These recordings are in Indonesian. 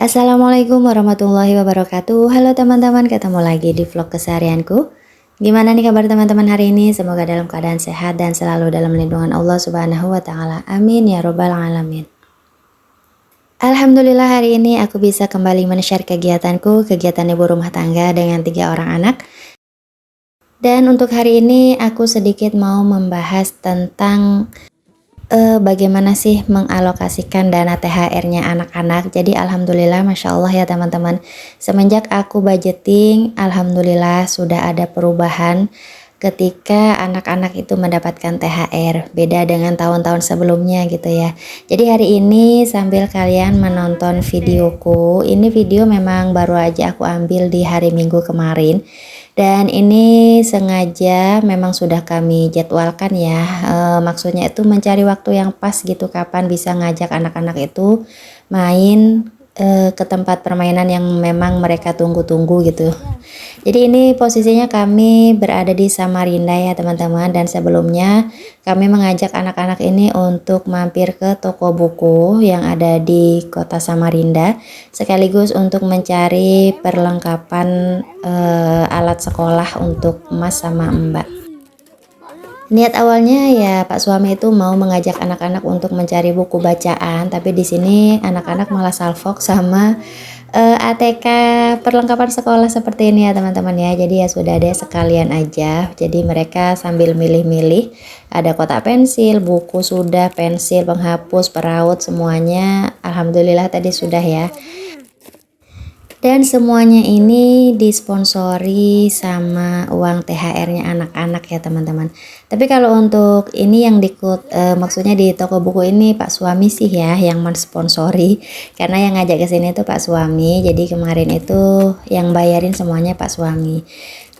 Assalamualaikum warahmatullahi wabarakatuh. Halo teman-teman, ketemu lagi di vlog keseharianku. Gimana nih kabar teman-teman hari ini? Semoga dalam keadaan sehat dan selalu dalam lindungan Allah Subhanahu wa taala. Amin ya robbal alamin. Alhamdulillah hari ini aku bisa kembali men-share kegiatan ibu rumah tangga dengan 3 orang anak. Dan untuk hari ini aku sedikit mau membahas tentang bagaimana sih mengalokasikan dana THR-nya anak-anak. Jadi alhamdulillah Masya Allah ya teman-teman, semenjak aku budgeting alhamdulillah sudah ada perubahan ketika anak-anak itu mendapatkan THR, beda dengan tahun-tahun sebelumnya gitu ya. Jadi hari ini sambil kalian menonton videoku, ini video memang baru aja aku ambil di hari Minggu kemarin. Dan ini sengaja memang sudah kami jadwalkan ya, maksudnya itu mencari waktu yang pas gitu kapan bisa ngajak anak-anak itu main ke tempat permainan yang memang mereka tunggu-tunggu gitu. Jadi ini posisinya kami berada di Samarinda ya teman-teman, dan sebelumnya kami mengajak anak-anak ini untuk mampir ke toko buku yang ada di kota Samarinda sekaligus untuk mencari perlengkapan alat sekolah untuk Mas sama Mbak. Niat awalnya ya Pak suami itu mau mengajak anak-anak untuk mencari buku bacaan, tapi di sini anak-anak malah salfok sama ATK perlengkapan sekolah seperti ini ya teman-teman ya. Jadi ya sudah deh sekalian aja. Jadi mereka sambil milih-milih, ada kotak pensil, buku sudah, pensil, penghapus, peraut semuanya. Alhamdulillah tadi sudah ya. Dan semuanya ini disponsori sama uang THR-nya anak-anak ya teman-teman. Tapi kalau untuk ini yang maksudnya di toko buku ini Pak suami sih ya yang mensponsori, karena yang ngajak ke sini tuh Pak suami. Jadi kemarin itu yang bayarin semuanya Pak suami.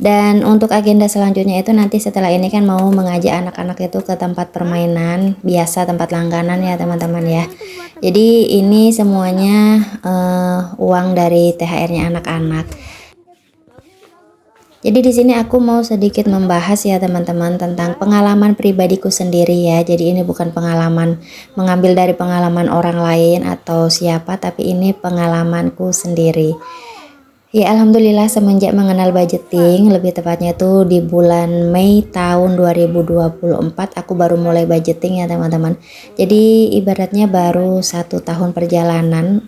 Dan untuk agenda selanjutnya itu nanti setelah ini kan mau mengajak anak-anak itu ke tempat permainan biasa, tempat langganan ya teman-teman ya. Jadi ini semuanya uang dari THR-nya anak-anak. Jadi di sini aku mau sedikit membahas ya teman-teman tentang pengalaman pribadiku sendiri ya. Jadi ini bukan pengalaman mengambil dari pengalaman orang lain atau siapa, tapi ini pengalamanku sendiri. Ya alhamdulillah semenjak mengenal budgeting, lebih tepatnya tuh di bulan Mei tahun 2024 aku baru mulai budgeting ya teman-teman. Jadi ibaratnya baru 1 tahun perjalanan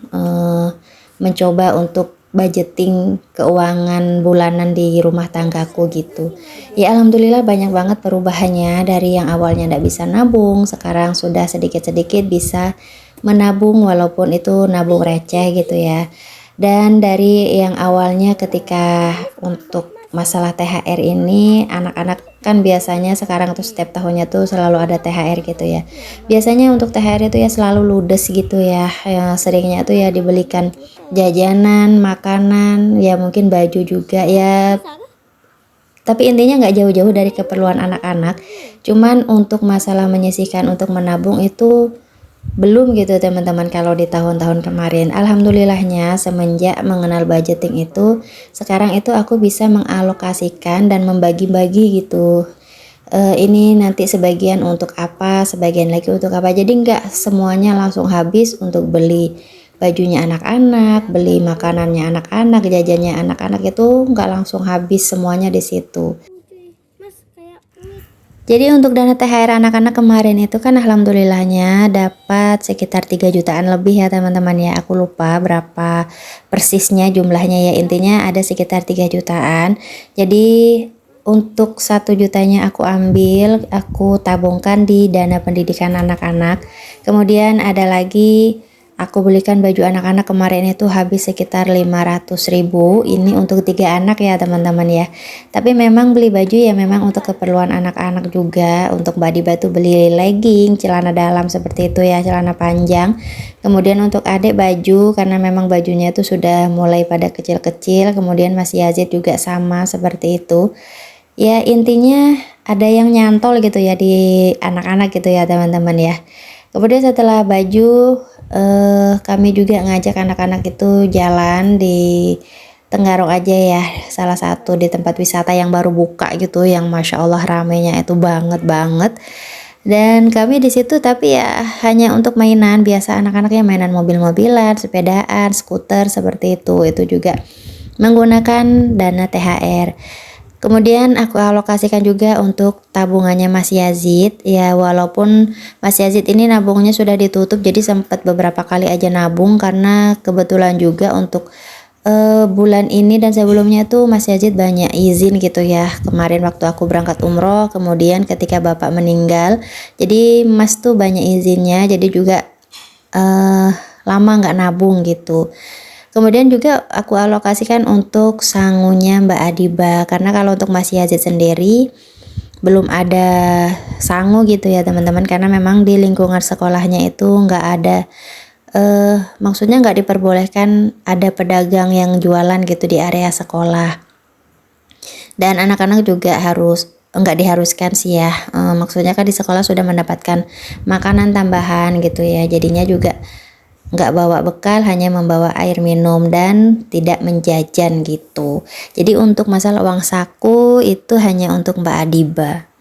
mencoba untuk budgeting keuangan bulanan di rumah tanggaku gitu. Ya alhamdulillah banyak banget perubahannya, dari yang awalnya nggak bisa nabung sekarang sudah sedikit-sedikit bisa menabung walaupun itu nabung receh gitu ya. Dan dari yang awalnya ketika untuk masalah THR ini, anak-anak kan biasanya sekarang tuh setiap tahunnya tuh selalu ada THR gitu ya. Biasanya untuk THR itu ya selalu ludes gitu ya. Yang seringnya tuh ya dibelikan jajanan, makanan, ya mungkin baju juga ya. Tapi intinya nggak jauh-jauh dari keperluan anak-anak. Cuman untuk masalah menyisihkan untuk menabung itu belum gitu teman-teman kalau di tahun-tahun kemarin. Alhamdulillahnya semenjak mengenal budgeting itu sekarang itu aku bisa mengalokasikan dan membagi-bagi gitu. Ini nanti sebagian untuk apa, sebagian lagi untuk apa. Jadi nggak semuanya langsung habis untuk beli bajunya anak-anak, beli makanannya anak-anak, jajannya anak-anak, itu nggak langsung habis semuanya di situ. Jadi untuk dana THR anak-anak kemarin itu kan alhamdulillahnya dapat sekitar 3 jutaan lebih ya teman-teman ya. Aku lupa berapa persisnya jumlahnya ya, intinya ada sekitar 3 jutaan. Jadi untuk 1 jutanya aku ambil, aku tabungkan di dana pendidikan anak-anak. Kemudian ada lagi aku belikan baju anak-anak kemarin itu habis sekitar 500.000. Ini untuk 3 anak ya teman-teman ya. Tapi memang beli baju ya memang untuk keperluan anak-anak juga. Untuk Mbak Diba tuh beli legging, celana dalam seperti itu ya, celana panjang. Kemudian untuk adik baju, karena memang bajunya itu sudah mulai pada kecil-kecil. Kemudian Mas Yazid juga sama seperti itu. Ya intinya ada yang nyantol gitu ya di anak-anak gitu ya teman-teman ya. Kemudian setelah baju, kami juga ngajak anak-anak itu jalan di Tenggarong aja ya, salah satu di tempat wisata yang baru buka gitu, yang Masya Allah ramenya itu banget. Dan kami di situ tapi ya hanya untuk mainan biasa, anak-anaknya mainan mobil-mobilan, sepedaan, skuter seperti itu. Itu juga menggunakan dana THR. Kemudian aku alokasikan juga untuk tabungannya Mas Yazid. Ya walaupun Mas Yazid ini nabungnya sudah ditutup, jadi sempat beberapa kali aja nabung karena kebetulan juga untuk bulan ini dan sebelumnya tuh Mas Yazid banyak izin gitu ya. Kemarin waktu aku berangkat umroh, kemudian ketika bapak meninggal, jadi Mas tuh banyak izinnya, jadi juga lama nggak nabung gitu. Kemudian juga aku alokasikan untuk sangunya Mbak Adiba, karena kalau untuk Mas Yazid sendiri belum ada sangu gitu ya teman-teman, karena memang di lingkungan sekolahnya itu nggak ada maksudnya nggak diperbolehkan ada pedagang yang jualan gitu di area sekolah. Dan anak-anak juga nggak diharuskan sih ya, maksudnya kan di sekolah sudah mendapatkan makanan tambahan gitu ya, jadinya juga nggak bawa bekal, hanya membawa air minum dan tidak menjajan gitu. Jadi untuk masalah uang saku itu hanya untuk Mbak Adiba.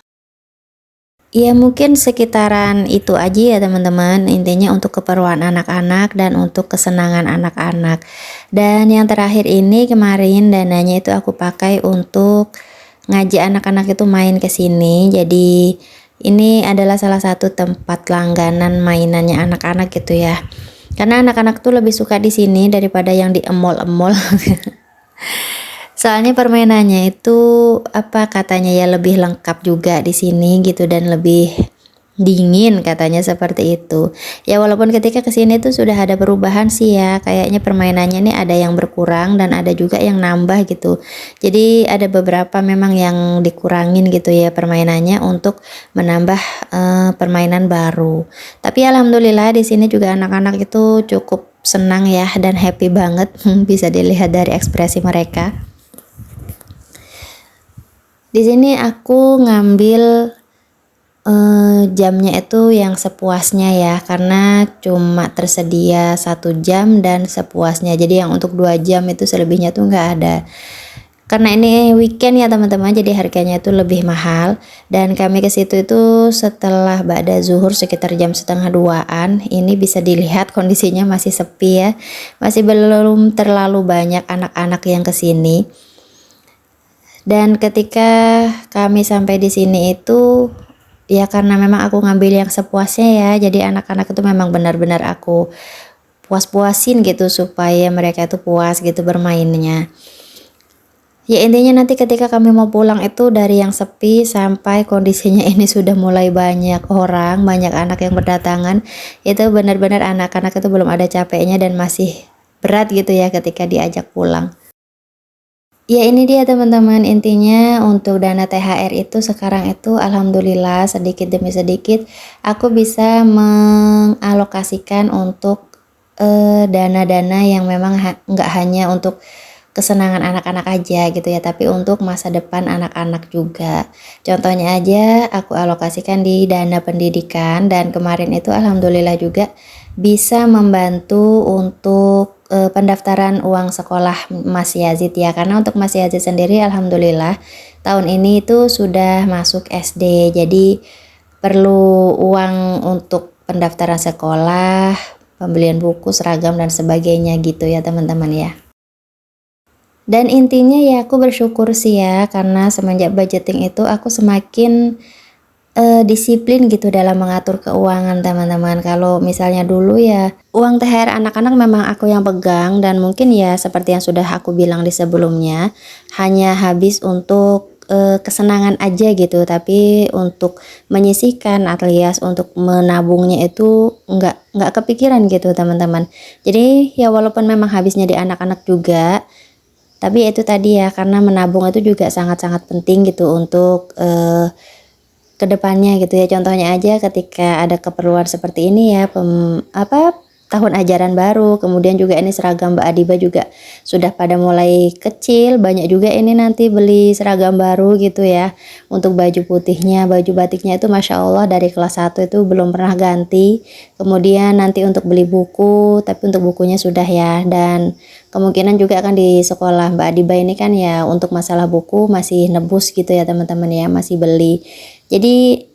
Ya mungkin sekitaran itu aja ya teman-teman, intinya untuk keperluan anak-anak dan untuk kesenangan anak-anak. Dan yang terakhir ini kemarin dananya itu aku pakai untuk ngajak anak-anak itu main ke sini. Jadi ini adalah salah satu tempat langganan mainannya anak-anak gitu ya. Karena anak-anak tuh lebih suka di sini daripada yang di emol-emol. Soalnya permainannya itu apa katanya ya lebih lengkap juga di sini gitu dan lebih dingin katanya seperti itu. Ya walaupun ketika kesini tuh sudah ada perubahan sih ya, kayaknya permainannya nih ada yang berkurang dan ada juga yang nambah gitu. Jadi ada beberapa memang yang dikurangin gitu ya permainannya untuk menambah permainan baru. Tapi alhamdulillah di sini juga anak-anak itu cukup senang ya dan happy banget bisa dilihat dari ekspresi mereka. Di sini aku ngambil jamnya itu yang sepuasnya ya, karena cuma tersedia 1 jam dan sepuasnya. Jadi yang untuk 2 jam itu selebihnya tuh nggak ada. Karena ini weekend ya teman-teman, jadi harganya itu lebih mahal. Dan kami ke situ itu setelah ba'da zuhur sekitar jam setengah 2-an. Ini bisa dilihat kondisinya masih sepi ya, masih belum terlalu banyak anak-anak yang kesini. Dan ketika kami sampai di sini itu ya karena memang aku ngambil yang sepuasnya ya, jadi anak-anak itu memang benar-benar aku puas-puasin gitu supaya mereka itu puas gitu bermainnya. Ya intinya nanti ketika kami mau pulang itu dari yang sepi sampai kondisinya ini sudah mulai banyak orang, banyak anak yang berdatangan, itu benar-benar anak-anak itu belum ada capeknya dan masih berat gitu ya ketika diajak pulang. Ya ini dia teman-teman, intinya untuk dana THR itu sekarang itu alhamdulillah sedikit demi sedikit aku bisa mengalokasikan untuk dana-dana yang memang nggak hanya untuk kesenangan anak-anak aja gitu ya, tapi untuk masa depan anak-anak juga. Contohnya aja aku alokasikan di dana pendidikan dan kemarin itu alhamdulillah juga bisa membantu untuk pendaftaran uang sekolah Mas Yazid ya, karena untuk Mas Yazid sendiri alhamdulillah tahun ini itu sudah masuk SD, jadi perlu uang untuk pendaftaran sekolah, pembelian buku, seragam dan sebagainya gitu ya teman-teman ya. Dan intinya ya aku bersyukur sih ya, karena semenjak budgeting itu aku semakin disiplin gitu dalam mengatur keuangan teman-teman. Kalau misalnya dulu ya uang THR anak-anak memang aku yang pegang dan mungkin ya seperti yang sudah aku bilang di sebelumnya hanya habis untuk kesenangan aja gitu, tapi untuk menyisihkan alias untuk menabungnya itu nggak kepikiran gitu teman-teman. Jadi ya walaupun memang habisnya di anak-anak juga, tapi itu tadi ya karena menabung itu juga sangat-sangat penting gitu untuk kedepannya gitu ya. Contohnya aja ketika ada keperluan seperti ini ya, tahun ajaran baru, kemudian juga ini seragam Mbak Adiba juga sudah pada mulai kecil, banyak juga ini nanti beli seragam baru gitu ya. Untuk baju putihnya, baju batiknya itu Masya Allah dari kelas 1 itu belum pernah ganti. Kemudian nanti untuk beli buku, tapi untuk bukunya sudah ya, dan kemungkinan juga akan di sekolah Mbak Adiba ini kan ya untuk masalah buku masih nebus gitu ya teman-teman ya, masih beli. Jadi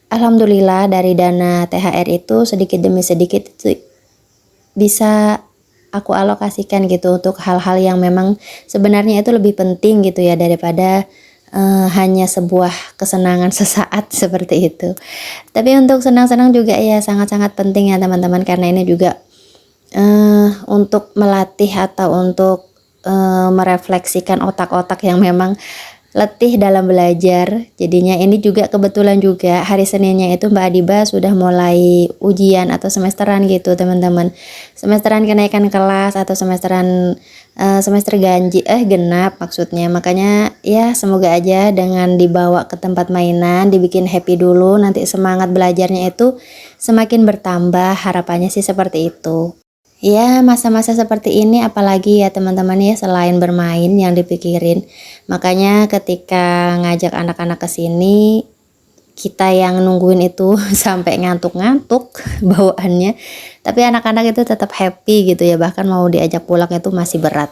alhamdulillah dari dana THR itu sedikit demi sedikit itu bisa aku alokasikan gitu untuk hal-hal yang memang sebenarnya itu lebih penting gitu ya daripada hanya sebuah kesenangan sesaat seperti itu. Tapi untuk senang-senang juga ya sangat-sangat penting ya teman-teman, karena ini juga untuk melatih atau untuk merefleksikan otak-otak yang memang letih dalam belajar. Jadinya ini juga kebetulan juga hari Seninnya itu Mbak Adiba sudah mulai ujian atau semesteran gitu teman-teman. Semesteran kenaikan kelas atau semester genap maksudnya. Makanya ya semoga aja dengan dibawa ke tempat mainan, dibikin happy dulu, nanti semangat belajarnya itu semakin bertambah, harapannya sih seperti itu. Ya, masa-masa seperti ini apalagi ya teman-teman ya, selain bermain yang dipikirin. Makanya ketika ngajak anak-anak ke sini, kita yang nungguin itu sampai ngantuk-ngantuk bawaannya. Tapi anak-anak itu tetap happy gitu ya, bahkan mau diajak pulang itu masih berat.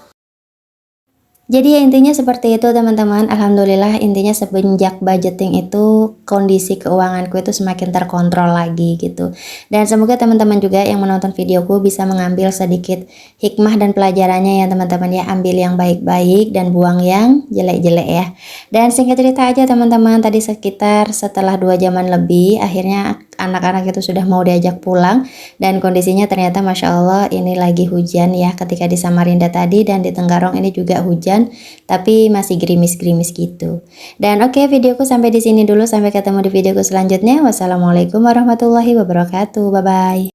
Jadi ya intinya seperti itu teman-teman. Alhamdulillah intinya semenjak budgeting itu kondisi keuanganku itu semakin terkontrol lagi gitu. Dan semoga teman-teman juga yang menonton videoku bisa mengambil sedikit hikmah dan pelajarannya ya teman-teman ya. Ambil yang baik-baik dan buang yang jelek-jelek ya. Dan singkat cerita aja teman-teman, tadi sekitar setelah 2 jaman lebih akhirnya anak-anak itu sudah mau diajak pulang. Dan kondisinya ternyata Masya Allah ini lagi hujan ya, ketika di Samarinda tadi dan di Tenggarong ini juga hujan, tapi masih gerimis-gerimis gitu. Dan oke, videoku sampai di sini dulu, sampai ketemu di videoku selanjutnya. Wassalamualaikum warahmatullahi wabarakatuh. Bye bye.